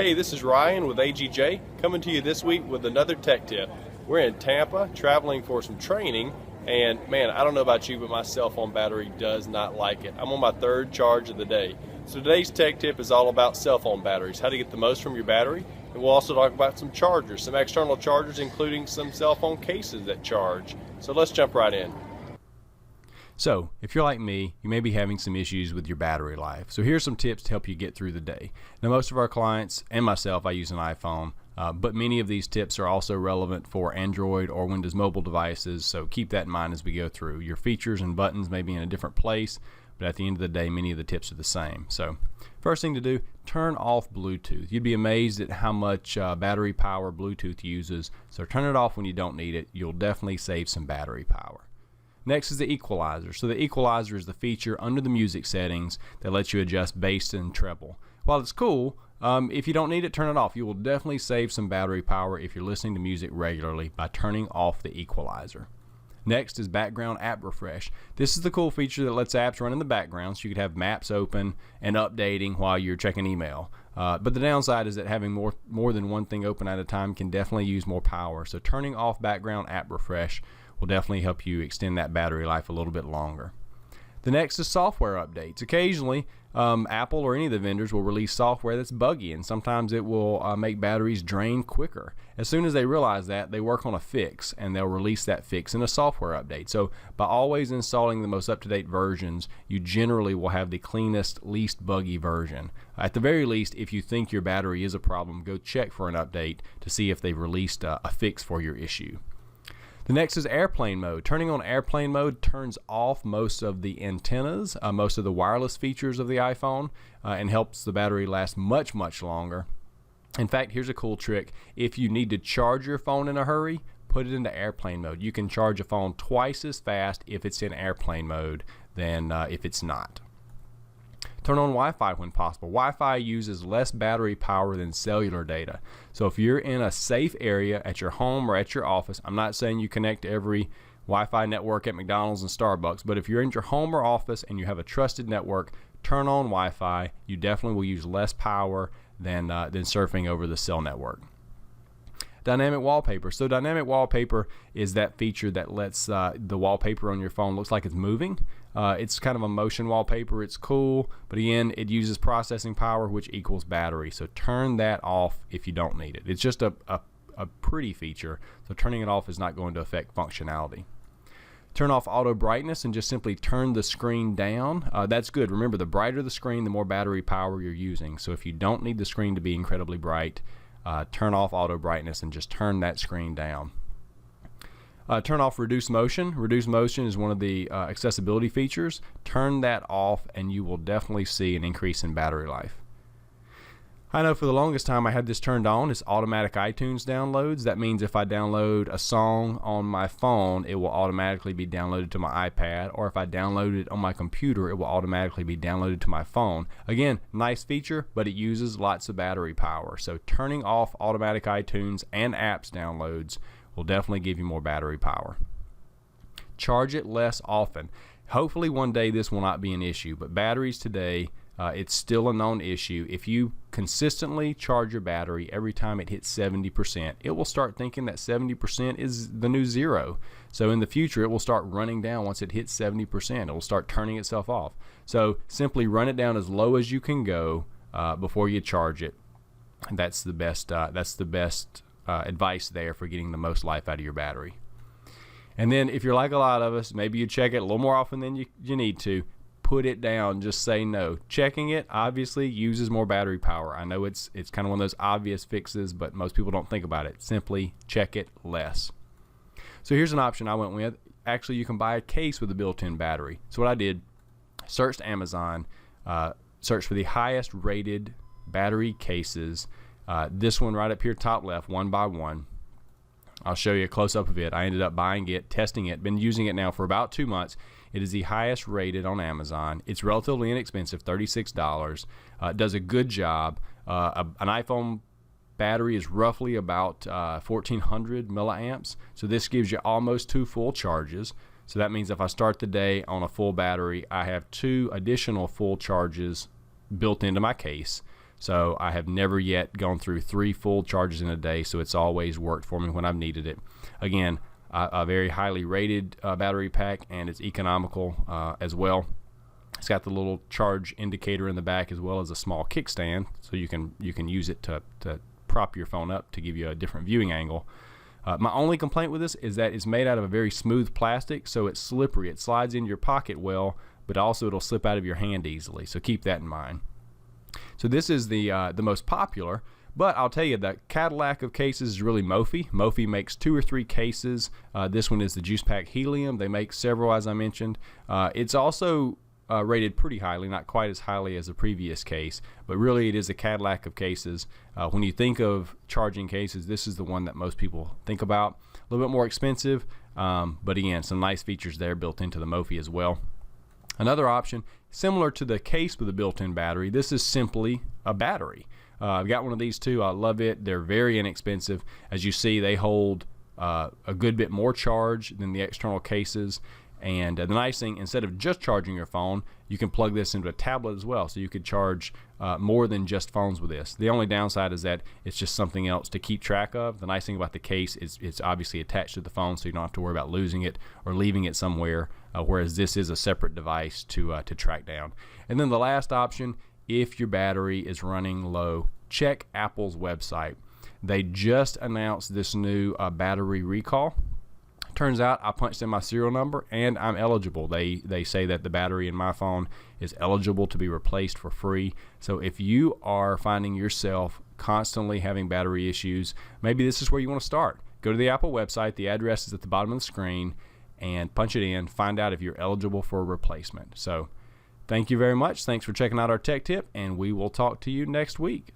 Hey, this is Ryan with AGJ, coming to you this week with another tech tip. We're in Tampa, traveling for some training, and man, I don't know about you, but my cell phone battery does not like it. I'm on my third charge of the day. So today's tech tip is all about cell phone batteries, how to get the most from your battery, and we'll also talk about some chargers, some external chargers, including some cell phone cases that charge. So let's jump right in. So, if you're like me, you may be having some issues with your battery life. So here's some tips to help you get through the day. Now, most of our clients, and myself, I use an iPhone, but many of these tips are also relevant for Android or Windows mobile devices, so keep that in mind as we go through. Your features and buttons may be in a different place, but at the end of the day, many of the tips are the same. So, first thing to do, turn off Bluetooth. You'd be amazed at how much battery power Bluetooth uses, so turn it off when you don't need it. You'll definitely save some battery power. Next is the equalizer. So the equalizer is the feature under the music settings that lets you adjust bass and treble. While it's cool, if you don't need it, turn it off. You will definitely save some battery power if you're listening to music regularly by turning off the equalizer. Next is background app refresh. This is the cool feature that lets apps run in the background, so you could have maps open and updating while you're checking email. But the downside is that having more than one thing open at a time can definitely use more power. So turning off background app refresh will definitely help you extend that battery life a little bit longer. The next is software updates. Occasionally, Apple or any of the vendors will release software that's buggy, and sometimes it will make batteries drain quicker. As soon as they realize that, they work on a fix, and they'll release that fix in a software update. So by always installing the most up-to-date versions, you generally will have the cleanest, least buggy version. At the very least, if you think your battery is a problem, go check for an update to see if they've released a fix for your issue. The next is airplane mode. Turning on airplane mode turns off most of the antennas, most of the wireless features of the iPhone, and helps the battery last much, much longer. In fact, here's a cool trick. If you need to charge your phone in a hurry, put it into airplane mode. You can charge a phone twice as fast if it's in airplane mode than if it's not. Turn on Wi-Fi when possible. Wi-Fi uses less battery power than cellular data. So if you're in a safe area at your home or at your office, I'm not saying you connect to every Wi-Fi network at McDonald's and Starbucks, but if you're in your home or office and you have a trusted network, turn on Wi-Fi. You definitely will use less power than surfing over the cell network. Dynamic wallpaper. So dynamic wallpaper is that feature that lets the wallpaper on your phone looks like it's moving. It's kind of a motion wallpaper. It's cool, but again, it uses processing power, which equals battery. So turn that off if you don't need it. It's just a pretty feature, so turning it off is not going to affect functionality. Turn off auto brightness and just simply turn the screen down. That's good. Remember, the brighter the screen, the more battery power you're using. So if you don't need the screen to be incredibly bright, turn off auto brightness and just turn that screen down. Turn off reduce motion. Reduce motion is one of the accessibility features. Turn that off and you will definitely see an increase in battery life. I know for the longest time I had this turned on. It's automatic iTunes downloads. That means if I download a song on my phone, it will automatically be downloaded to my iPad, or if I download it on my computer, it will automatically be downloaded to my phone. Again, nice feature, but it uses lots of battery power. So turning off automatic iTunes and apps downloads will definitely give you more battery power. Charge it less often. Hopefully one day this will not be an issue, but batteries today, it's still a known issue. If you consistently charge your battery every time it hits 70%, it will start thinking that 70% is the new zero. So in the future, it will start running down once it hits 70%. It will start turning itself off. So simply run it down as low as you can go before you charge it. And that's the best advice there for getting the most life out of your battery. And then if you're like a lot of us, maybe you check it a little more often than you need to. Put it down. Just say no. Checking it obviously uses more battery power. I know it's kind of one of those obvious fixes, but most people don't think about it. Simply check it less. So here's an option I went with. Actually, you can buy a case with a built-in battery. So what I did, searched Amazon, searched for the highest rated battery cases. This one right up here top left, 1x1. I'll show you a close-up of it. I ended up buying it, testing it, been using it now for about 2 months. It is the highest rated on Amazon. It's relatively inexpensive, $36. It does a good job. An iPhone battery is roughly about 1,400 milliamps. So this gives you almost 2 full charges. So that means if I start the day on a full battery, I have 2 additional full charges built into my case. So I have never yet gone through 3 full charges in a day, so it's always worked for me when I've needed it. Again, a very highly rated battery pack, and it's economical as well. It's got the little charge indicator in the back, as well as a small kickstand, so you can use it to prop your phone up to give you a different viewing angle. My only complaint with this is that it's made out of a very smooth plastic, so it's slippery. It slides in your pocket well, but also it'll slip out of your hand easily, so keep that in mind. So this is the most popular, but I'll tell you, the Cadillac of cases is really Mophie. Mophie makes 2 or 3 cases. This one is the Juice Pack Helium. They make several, as I mentioned. It's also rated pretty highly, not quite as highly as the previous case, but really it is a Cadillac of cases. When you think of charging cases, this is the one that most people think about. A little bit more expensive, but again, some nice features there built into the Mophie as well. Another option, similar to the case with a built-in battery, this is simply a battery. I've got one of these too. I love it. They're very inexpensive. As you see, they hold a good bit more charge than the external cases. And the nice thing, instead of just charging your phone, you can plug this into a tablet as well. So you could charge more than just phones with this. The only downside is that it's just something else to keep track of. The nice thing about the case is it's obviously attached to the phone, so you don't have to worry about losing it or leaving it somewhere, whereas this is a separate device to track down. And then the last option, if your battery is running low, check Apple's website. They just announced this new battery recall. Turns out I punched in my serial number and I'm eligible. They say that the battery in my phone is eligible to be replaced for free. So if you are finding yourself constantly having battery issues, maybe this is where you want to start. Go to the Apple website. The address is at the bottom of the screen, and punch it in. Find out if you're eligible for a replacement. So thank you very much. Thanks for checking out our tech tip, and we will talk to you next week.